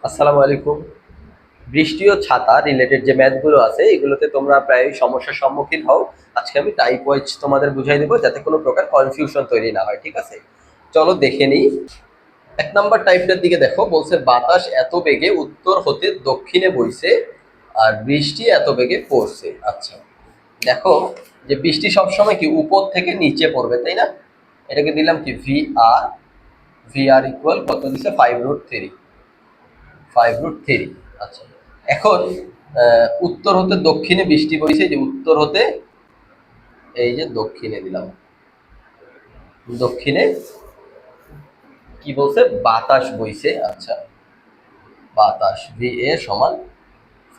আসসালামু আলাইকুম। বৃষ্টি ও ছাতা রিলেটেড যে ম্যাথগুলো আছে এগুলোতে তোমরা প্রায় সমস্যার সম্মুখীন হও। আজকে আমি টাইপ ওয়াইজ তোমাদের বুঝাই দেবো যাতে কোনো প্রকার কনফিউশন তৈরি না হয়, ঠিক আছে? চলো দেখে নিই। 1 নম্বর টাইপটার দিকে দেখো, বলছে বাতাস এত বেগে উত্তর হতে দক্ষিণে বইছে আর বৃষ্টি এত বেগে পড়ছে। আচ্ছা, দেখো যে বৃষ্টি সবসময় কি উপর থেকে নিচে পড়বে, তাই না? এটাকে দিলাম কি ভি আর ইকুয়াল কত দিছে 5√3। 5√3। আচ্ছা, এখন উত্তর হতে দক্ষিণে বৃষ্টি পড়েছে, যে উত্তর হতে এই যে দক্ষিণে দিলাম, দক্ষিণে কি বলছে বাতাস বইছে। আচ্ছা, বাতাস ভি সমান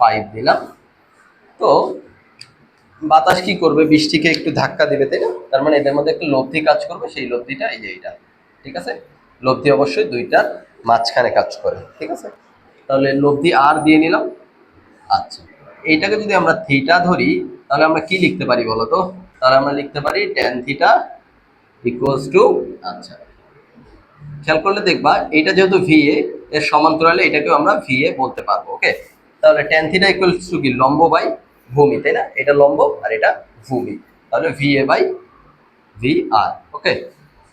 5 দিলাম। তো বাতাস কি করবে, বৃষ্টিকে একটু ধাক্কা দিবে, তাই না? তার মানে এদের মধ্যে একটা লব্ধি কাজ করবে, সেই লব্ধিটা এই যে এইটা, ঠিক আছে? লব্ধি অবশ্যই দুইটার মাঝখানে কাজ করে, ঠিক আছে? তাহলে লব্ধি আর দিয়ে নিলাম। আচ্ছা, এইটাকে যদি আমরা থিটা ধরি তাহলে আমরা কি লিখতে পারি বলো তো? তাহলে আমরা লিখতে পারি ট্যান থিটা ইকুয়ালস টু, আচ্ছা খেয়াল করলে দেখবা এটা যেহেতু ভিএ এর সমান্তরালে এটাকেও আমরা ভিএ বলতে পারবো। ওকে, তাহলে ট্যান থিটা ইকুয়ালস টু কি লম্ব বাই ভূমি, তাই না? এটা লম্ব আর এটা ভূমি, তাহলে ভিএ বাই ভি আর। ওকে,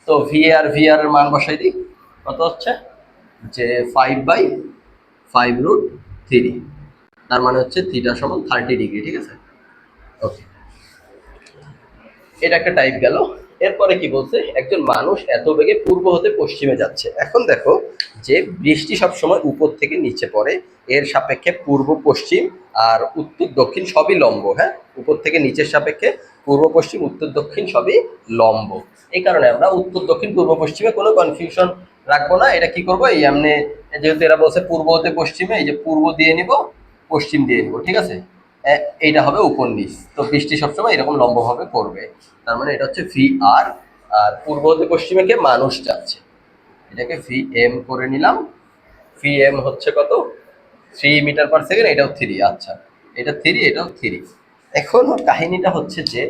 তো ভি আর এর মান বসাই দিই। কত হচ্ছে যে 5/5√3, তার মানে হচ্ছে থিটা সমান 30 ডিগ্রি, ঠিক আছে? ওকে, এটা একটা টাইপ গেল। এরপরে কি বলছে, একজন মানুষ এত বেগে পূর্ব হতে পশ্চিমে যাচ্ছে। এখন দেখো যে বৃষ্টি সবসময় উপর থেকে নিচে পড়ে, এর সাপেক্ষে পূর্ব পশ্চিম আর উত্তর দক্ষিণ সবই লম্ব। হ্যাঁ, উপর থেকে নিচের সাপেক্ষে পূর্ব পশ্চিম উত্তর দক্ষিণ সবই লম্ব। এই কারণে আমরা উত্তর দক্ষিণ পূর্ব পশ্চিমে কোনো কনফিউশন রাখবো না। এটা কি করবো, এই এমনি যেহেতু এরা বলছে পূর্ব হতে পশ্চিমে, এই যে পূর্ব দিয়ে নিব, পশ্চিম দিয়ে নিব, ঠিক আছে? এইটা হবে উপর নিচ, তো বৃষ্টি সবসময় এরকম লম্বভাবে পড়বে। তার মানে এটা হচ্ছে ভি আর, আর পূর্ব হতে পশ্চিমে কে মানুষ যাচ্ছে, এটাকে ভি এম করে নিলাম। ভি এম হচ্ছে কত, 3 মিটার পার সেকেন্ড, এটাও 3। আচ্ছা, এটা 3, এটাও 3। এখন কাহিনীটা হচ্ছে যে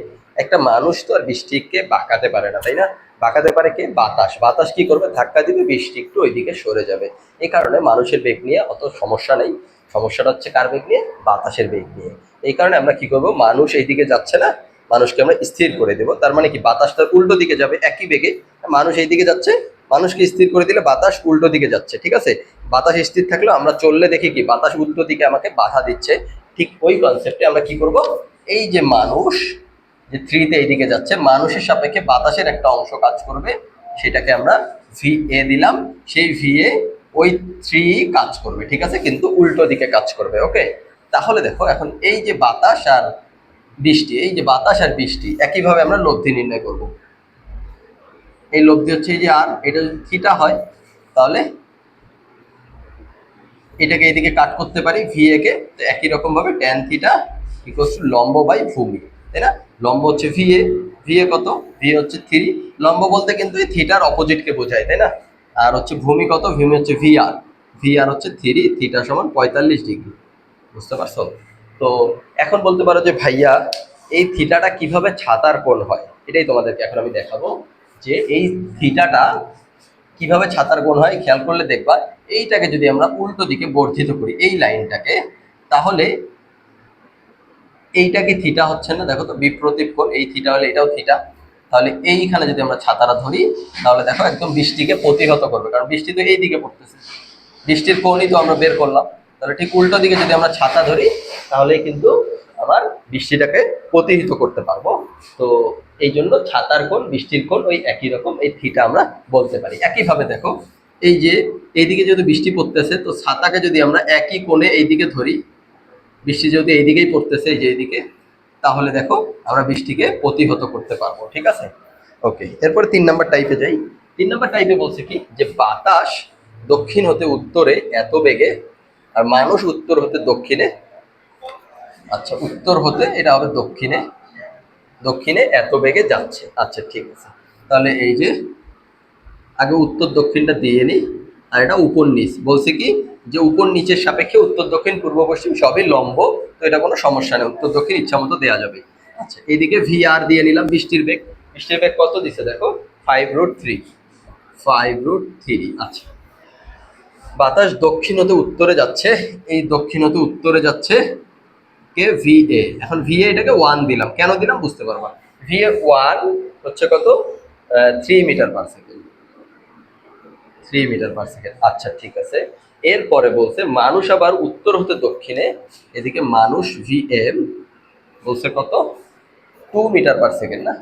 একটা মানুষ তো আর বৃষ্টিকে বাঁকাতে পারে না, তাই না? বাঁকাতে পারে কে, বাতাস। বাতাস কি করবে, ধাক্কা দিবে, বৃষ্টি একটু ওইদিকে সরে যাবে। এই কারণে মানুষের বেগ নিয়ে অত সমস্যা নেই, সমস্যাটা হচ্ছে কার বেগ নিয়ে, বাতাসের বেগ নিয়ে। এই কারণে আমরা কি করব, মানুষ এইদিকে যাচ্ছে না, মানুষকে আমরা স্থির করে দেব। তার মানে কি, বাতাসটা উল্টো দিকে যাবে একই বেগে, মানুষ এইদিকে যাচ্ছে, মানুষকে স্থির করে দিলে বাতাস উল্টো দিকে যাচ্ছে, ঠিক আছে? বাতাস স্থির থাকলেও আমরা চললে দেখি কি বাতাস উল্টো দিকে আমাকে বাধা দিচ্ছে। ঠিক ওই কনসেপ্টে আমরা কি করব, এই যে মানুষ যে থ্রিতে এইদিকে যাচ্ছে, মানুষের সাপেক্ষে বাতাসের একটা অংশ কাজ করবে, সেটাকে আমরা ভি এ দিলাম। সেই ভি এ ওই থ্রি কাজ করবে, ঠিক আছে, কিন্তু উল্টো দিকে কাজ করবে। ওকে, তাহলে দেখো এখন এই যে বাতাস আর বৃষ্টি, এই যে বাতাস আর বৃষ্টি একইভাবে আমরা লব্ধি নির্ণয় করব। এই লব্ধি হচ্ছে এই যে আর, এটা যদি থিটা হয় তাহলে এটাকে এদিকে কাট করতে পারি ভি এ কে, তো একই রকম ভাবে ট্যান থিটা ইকুয়ালস টু লম্ব বাই ভূমি, তাই না? লম্ব হচ্ছে ভি এ, ভি এ কত, ভি হচ্ছে 3। লম্ব বলতে কিন্তু এই থিটার অপোজিটকে বোঝায়, তাই না? আর হচ্ছে ভূমি কত, ভূমি হচ্ছে ভি আর, ভি আর হচ্ছে 3, থিটা সমান 45 ডিগ্রি। বুঝতে পারছো? তো এখন বলতে পারো যে ভাইয়া এই থিটাটা কিভাবে ছাতার কোণ হয়, এটাই তোমাদেরকে এখন আমি দেখাবো যে এই থিটাটা কিভাবে ছাতার কোণ হয়। খেয়াল করলে দেখবা এইটাকে যদি আমরা উল্টো দিকে বর্ধিত করি, এই লাইনটাকে, তাহলে এইটা কি থিটা হচ্ছে না? দেখো তো বিপ্রতীপ কোণ, এই থিটা হলে এটাও থিটা। তাহলে এইখানে যদি আমরা ছাতাটা ধরি তাহলে দেখো একদম বৃষ্টিকে প্রতিহত করবে, কারণ বৃষ্টি তো এই দিকে পড়তেছে, বৃষ্টির কোণই তো আমরা বের করলাম। তাহলে ঠিক উল্টো দিকে যদি আমরা ছাতা ধরি তাহলে কিন্তু আবার বৃষ্টিটাকে প্রতিহিত করতে পারবো। তো এই জন্য ছাতার কোণ বৃষ্টির কোণ ওই একই রকম, এই থিটা আমরা বলতে পারি। একইভাবে দেখো এই যে এইদিকে যেহেতু বৃষ্টি পড়তেছে, তো ছাতাকে যদি আমরা একই কোণে এইদিকে ধরি, বৃষ্টি যেহেতু এইদিকেই পড়তেছে, এই যে এইদিকে, তাহলে দেখো আমরা বৃষ্টিকে প্রতিহত করতে পারবো, ঠিক আছে? ওকে, এরপরে 3 নম্বর টাইপে যাই। 3 নম্বর টাইপে বলছে কি, যে বাতাস দক্ষিণ হতে উত্তরে এত বেগে আর মানুষ উত্তর হতে দক্ষিণে, আচ্ছা উত্তর হতে এটা হবে দক্ষিণে, দক্ষিণে এত বেগে যাচ্ছে। আচ্ছা ঠিক আছে, তাহলে এই যে আগে উত্তর দক্ষিণটা দিয়ে নিই। আর এটা উপর নিচ বলছে কি, যে উপর নিচের সাপেক্ষে উত্তর দক্ষিণ পূর্ব পশ্চিম সবই লম্ব, তো এটা কোনো সমস্যা নেই, উত্তর দক্ষিণ ইচ্ছা মতো দেওয়া যাবে। আচ্ছা, এইদিকে ভি আর দিয়ে নিলাম। বৃষ্টির বেগ, বৃষ্টির বেগ কত দিছে দেখো, 5√3, 5√3। আচ্ছা, বাতাস দক্ষিণ হতে উত্তরে যাচ্ছে, এই দক্ষিণ হতে উত্তরে যাচ্ছে কে ভিএ। এখন ভিএ এটাকে 1 দিলাম, কেন দিলাম বুঝতে পারবা। ভিএ 1 হচ্ছে কত, 3 metre per second, 3 metre per second. আচ্ছা ঠিক আছে, এরপরে বলছে মানুষ আবার উত্তর হতে দক্ষিণে, এদিকে মানুষ ভিএম বলছে কত, 2 মিটার পার সেকেন্ড না,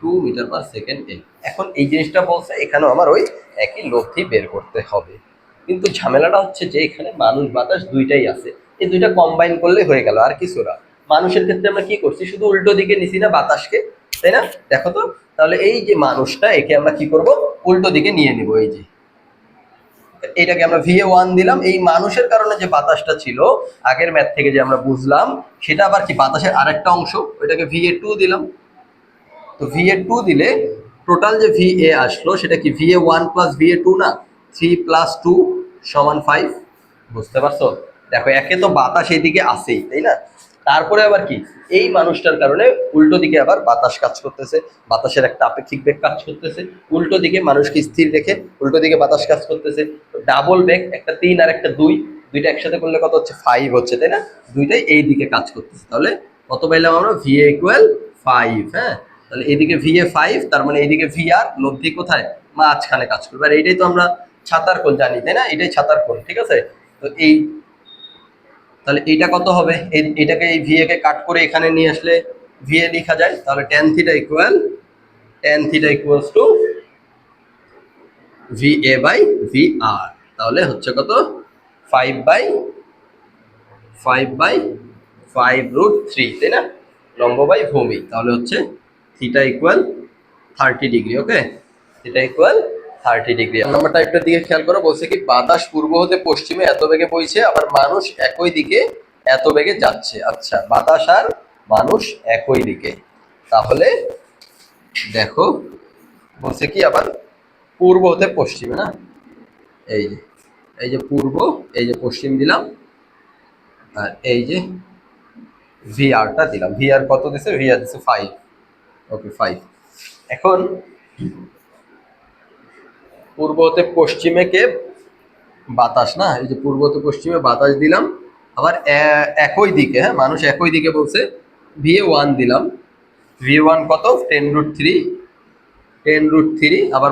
2 মিটার পার সেকেন্ড এ। এখন এই জিনিসটা বলছে এখানেও আমার ওই একই লব্ধি বের করতে হবে, কিন্তু ঝামেলাটা হচ্ছে যে এখানে মানুষ বাতাস দুইটাই আছে, এই দুইটা কম্বাইন করলে হয়ে গেল, আর কিছু না। মানুষের ক্ষেত্রে আমরা কি করছি, শুধু উল্টো দিকে নিছি না বাতাসকে, তাই না? দেখো তো, তাহলে এই যে মানুষটা একে আমরা কি করব, উল্টো দিকে নিয়ে নিব। এই যে এটাকে আমরা ভিএ 1 দিলাম, এই মানুষের কারণে যে বাতাসটা ছিল আগের ম্যাথ থেকে যে আমরা বুঝলাম, সেটা আবার কি বাতাসের আরেকটা অংশ, ওইটাকে ভিএ 2 দিলাম। তো ভিএ 2 দিলে টোটাল যে ভিএ আসলো সেটা কি ভিএ 1 প্লাস ভিএ 2 না, 3 প্লাস 2 সমান 5। বুঝতে পারছো? দেখো একে তো বাতাস এইদিকে আসেই, তাই না? তারপরে আবার কি, এই মানুষটার কারণে উল্টো দিকে আবার বাতাস কাজ করতেছে, বাতাসের একটা আপেক্ষিক বেগ কাজ করতেছে, উল্টো দিকে মানুষকে স্থির রেখে উল্টো দিকে বাতাস কাজ করতেছে। ডাবল বেগ, একটা 3 আর একটা 2, দুইটা একসাথে করলে কত হচ্ছে, 5 হচ্ছে, তাই না? দুইটাই এই দিকে কাজ করতেছে, তাহলে কত পাইলাম আমরা, ভিএ ইকুয়াল 5। হ্যাঁ, তাহলে এইদিকে ভিএ 5, তার মানে এইদিকে ভিআর লব্ধি কোথায়, মাঝখানে কাজ করবে। আর এইটাই তো আমরা ছাতার কোণ জানি, তাই না? এটাই ছাতার কোণ, ঠিক আছে? তো এই, তাহলে এইটা কত হবে, এটাকে এই ভিএ কে কাট করে এখানে নিয়ে আসলে ভিএ লেখা যায়, তাহলে tan theta equals to VA by VR. তাহলে হচ্ছে কত, 5/5/5√3, তাই না? লম্ব বাই ভূমি, তাহলে হচ্ছে থিটা ইকুয়াল 30 ডিগ্রি। ওকে, থিটা ইকুয়াল 30 ডিগ্রি। নাম্বার টাইপটার দিকে খেয়াল করো, বলছে কি বাতাস পূর্ব হতে পশ্চিমে এত বেগে বইছে, আবার মানুষ একই দিকে এত বেগে যাচ্ছে। আচ্ছা, বাতাস আর মানুষ একই দিকে, তাহলে দেখো বলছে কি আবার পূর্ব হতে পশ্চিমে না, এই যে এই যে পূর্ব, এই যে পশ্চিম দিলাম, আর এই যে ভিআরটা দিলাম। ভিআর কত দিছে, ভিআর দিছে 5। ওকে 5। এখন পূর্ব হতে পশ্চিমে কে বাতাস না, এই যে পূর্ব হতে পশ্চিমে বাতাস দিলাম, আবার একই দিকে, হ্যাঁ মানুষ একই দিকে বলছে, ভিএ 1 দিলাম। ভিএ 1 কত, 10√3, 10√3। আবার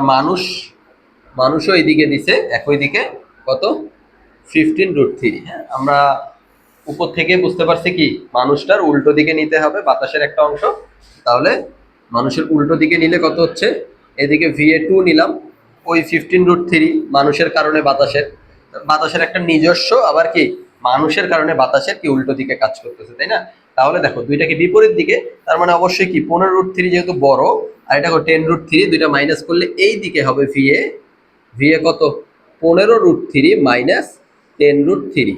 মানুষও এইদিকে দিছে একই দিকে, কত, 15√3। হ্যাঁ, আমরা উপর থেকে বুঝতে পারছি কি মানুষটার উল্টো দিকে নিতে হবে বাতাসের একটা অংশ, তাহলে মানুষের উল্টো দিকে নিলে কত হচ্ছে, এদিকে ভিএ 2 নিলাম, ওই 15√3 মানুষের কারণে বাতাসের, বাতাসের একটা নিজস্ব, আবার কি মানুষের কারণে বাতাসের কি উল্টো দিকে কাজ করতেছে, তাই না? তাহলে দেখো দুইটাকে বিপরীত দিকে, তার মানে অবশ্যই কি 15√3 যেহেতু বড়, আর এটা 10√3, দুইটা মাইনাস করলে এই দিকে হবে ভিএ। ভিএ কত, 15√3 মাইনাস 10√3।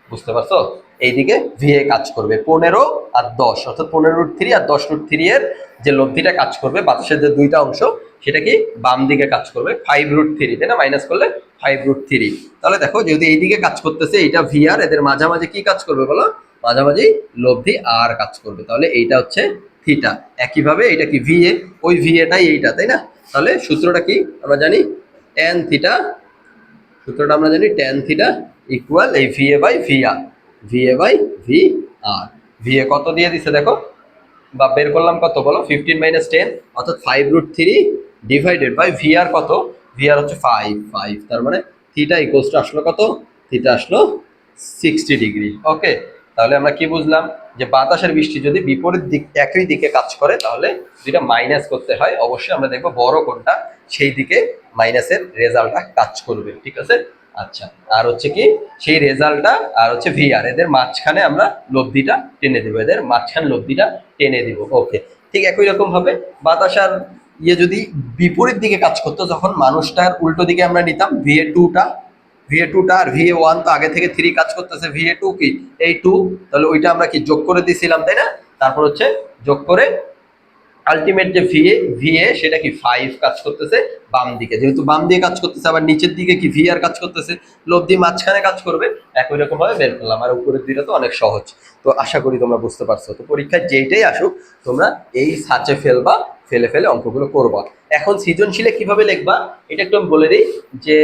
বুঝতে পারছো? এইদিকে ভিএ কাজ করবে 15 আর 10, অর্থাৎ 15√3 আর 10√3 এর যে লব্ধিটা কাজ করবে বাতাসের যে দুইটা অংশ, সেটা কি বাম দিকে কাজ করবে 5√3, তাই না? মাইনাস করলে 5√3। তাহলে দেখো যেহেতু এইদিকে কাজ করতেছে, এইটা ভিআর, এদের মাঝামাঝি কি কাজ করবে বলো, মাঝামাঝি লব্ধি আর কাজ করবে, তাহলে এইটা হচ্ছে থিটা। একইভাবে এটা কি ভিএ, ওই ভিএটাই এইটা, তাই না? তাহলে সূত্রটা কি আমরা জানি, ট্যান থিটা, সূত্রটা আমরা জানি ট্যান থিটা ইকুয়াল এই VA by VR, VA by VR. VA কত দিয়ে দিছে দেখো, বা বের করলাম কত বলো, 15 - 10, অর্থাৎ 5√3 ডিভাইডেড বাই ভিআর কত, ভিআর হচ্ছে 5, তার মানে থিটা ইকুয়ালস টু আসলো কত, থিটা আসলো 60 ডিগ্রি। ওকে, তাহলে আমরা কি বুঝলাম, যে বাতাসের বৃষ্টি যদি বিপরীত দিক একই দিকে কাজ করে তাহলে দুইটা মাইনাস করতে হয়, অবশ্যই আমরা দেখবো বড় কোনটা সেই দিকে মাইনাসের রেজাল্টটা কাজ করবে, ঠিক আছে? আচ্ছা, আর হচ্ছে কি সেই রেজাল্টটা আর হচ্ছে ভিআর, এদের মাঝখানে আমরা লব্ধিটা টেনে দিব, এদের মাঝখানে লব্ধিটা টেনে দিব। ওকে, ঠিক একই রকম ভাবে বাতাস আর ইয়ে যদি বিপরীত দিকে কাজ করতো, যখন মানুষটার উল্টো দিকে আমরা নিতাম ভিএ 2টা আর ভিএ 1 তো আগে থেকে 3 কাজ করতেছে, ভিএ 2 কি এই 2, তাহলে ওইটা আমরা কি যোগ করে দিছিলাম, তাই না? তারপর হচ্ছে যোগ করে আলটিমেট যে ভিএ সেটা কি 5 কাজ করতেছে বাম দিকে, যেহেতু বাম দিকে কাজ করতেছে, আবার নিচের দিকে কি ভিআর কাজ করতেছে, লব্ধি মাঝখানে কাজ করবে। একই রকম ভাবে বের করলাম, আর উপরের দিকে তো অনেক সহজ। তো আশা করি তোমরা বুঝতে পারছো। তো পরীক্ষায় যেইটাই আসুক তোমরা এই সাচে ফেলে ফেলে অঙ্কগুলো করবা। এখন সৃজনশীলে কিভাবে লিখবা এটা একটু আমি বলে দিই, যে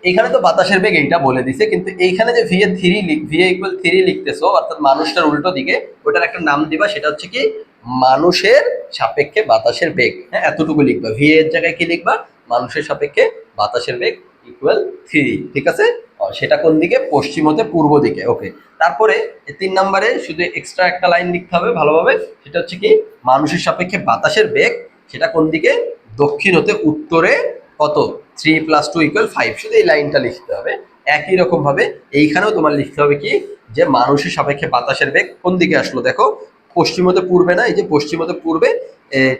এখানে তো বাতাসের বেগ এইটা বলে দিছে, কিন্তু এইখানে যে V A three V equal three লিখতেছো অর্থাৎ মানুষটার উল্টো দিকে, ওটার একটা নাম দিবা, সেটা হচ্ছে কি মানুষের সাপেক্ষে বাতাসের বেগ। হ্যাঁ, এতটুকু লিখবা, ভি এর জায়গায় কি লিখবা, মানুষের সাপেক্ষে বাতাসের বেগ ইকুয়াল থ্রি। ঠিক আছে, সেটা কোন দিকে, পশ্চিম হতে পূর্ব দিকে। ওকে, তারপরে 3 নম্বরে শুধু এক্সট্রা একটা লাইন লিখতে হবে ভালোভাবে, সেটা হচ্ছে কি মানুষের সাপেক্ষে বাতাসের বেগ সেটা কোন দিকে, দক্ষিণ হতে উত্তরে কত, 3+2=5। শুধু এই লাইনটা লিখতে হবে। একই রকম ভাবে এইখানেও তোমার লিখতে হবে কি, যে মানুষের সাপেক্ষে বাতাসের বেগ কোন দিকে আসলো, দেখো পশ্চিম হতে পূর্বে না, এই যে পশ্চিম হতে পূর্বে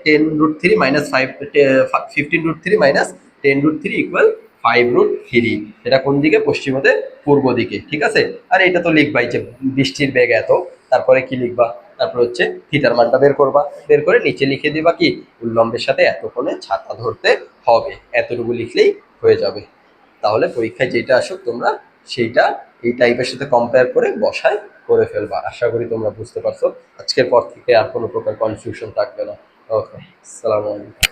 10√3 - 5, 15√3 - 10√3 = 5√3, এটা কোন দিকে, পশ্চিম হতে পূর্ব দিকে। ঠিক আছে, আর এটা তো লিখবাই যে বৃষ্টির বেগ এত, তারপরে কি লিখবা, তারপর হচ্ছে থিটার মানটা বের করবা, বের করে নিচে লিখে দিবা কি উল্লম্বের সাথে এত কোণে ছাতা ধরতে হবে, এতটুকু লিখলেই হয়ে যাবে। তাহলে পরীক্ষায় যেটা আসুক তোমরা সেইটা এই টাইপের সাথে কম্পেয়ার করে বসায় করে ফেলবা। আশা করি তোমরা বুঝতে পারছো। আজকের পর থেকে আর কোনো প্রকার কনফিউশন থাকবে না। ওকে, আসসালামু আলাইকুম।